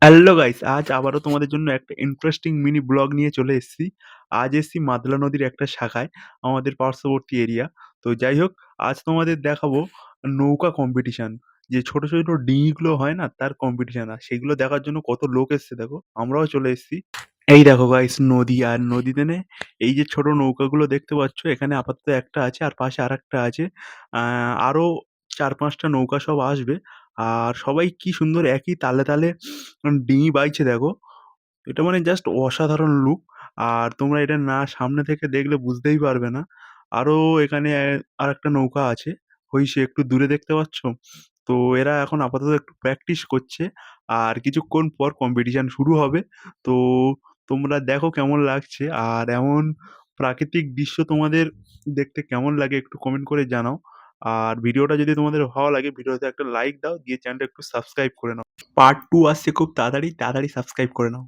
Hello guys, আজ আবারও তোমাদের জন্য একটা ইন্টারেস্টিং মিনি ব্লগ নিয়ে চলে এসেছি। আজ এসেছি মাদলা নদীর একটা শাখায়, আমাদের পার্শ্ববর্তী এরিয়া। তো যাই হোক, আজ তোমাদের দেখাবো নৌকা কম্পিটিশন। যে ছোট ছোট ডিঙিগুলো হয় না, তার কম্পিটিশন। আর সেগুলো দেখার জন্য কত লোক এসছে দেখো, আমরাও চলে এসেছি। এই দেখো গাইস, নদী, আর নদীতে এই যে ছোট নৌকাগুলো দেখতে পাচ্ছ, এখানে আপাতত একটা আছে আর পাশে আরেকটা আছে। আরো 4-5টা নৌকা সব আসবে। আর সবাই কি সুন্দর একই তালে তালে ডিঙি বাইছে দেখো। এটা মানে জাস্ট অসাধারণ লুক। আর তোমরা এটা না সামনে থেকে দেখলে বুঝতেই পারবে না। আরো এখানে আরেকটা নৌকা আছে, ওই সে একটু দূরে দেখতে পাচ্ছ। তো এরা এখন আপাতত একটু প্র্যাকটিস করছে, আর কিছুক্ষণ পর কম্পিটিশন শুরু হবে। তো তোমরা দেখো কেমন লাগছে, আর এমন প্রাকৃতিক দৃশ্য তোমাদের দেখতে কেমন লাগে একটু কমেন্ট করে জানাও। আর ভিডিওটা যদি তোমাদের ভালো লাগে, ভিডিওতে একটা লাইক দাও, দিয়ে চ্যানেলটা একটু সাবস্ক্রাইব করে নাও। পার্ট 2 আসছে খুব তাড়াতাড়ি, তাড়াতাড়ি সাবস্ক্রাইব করে নাও।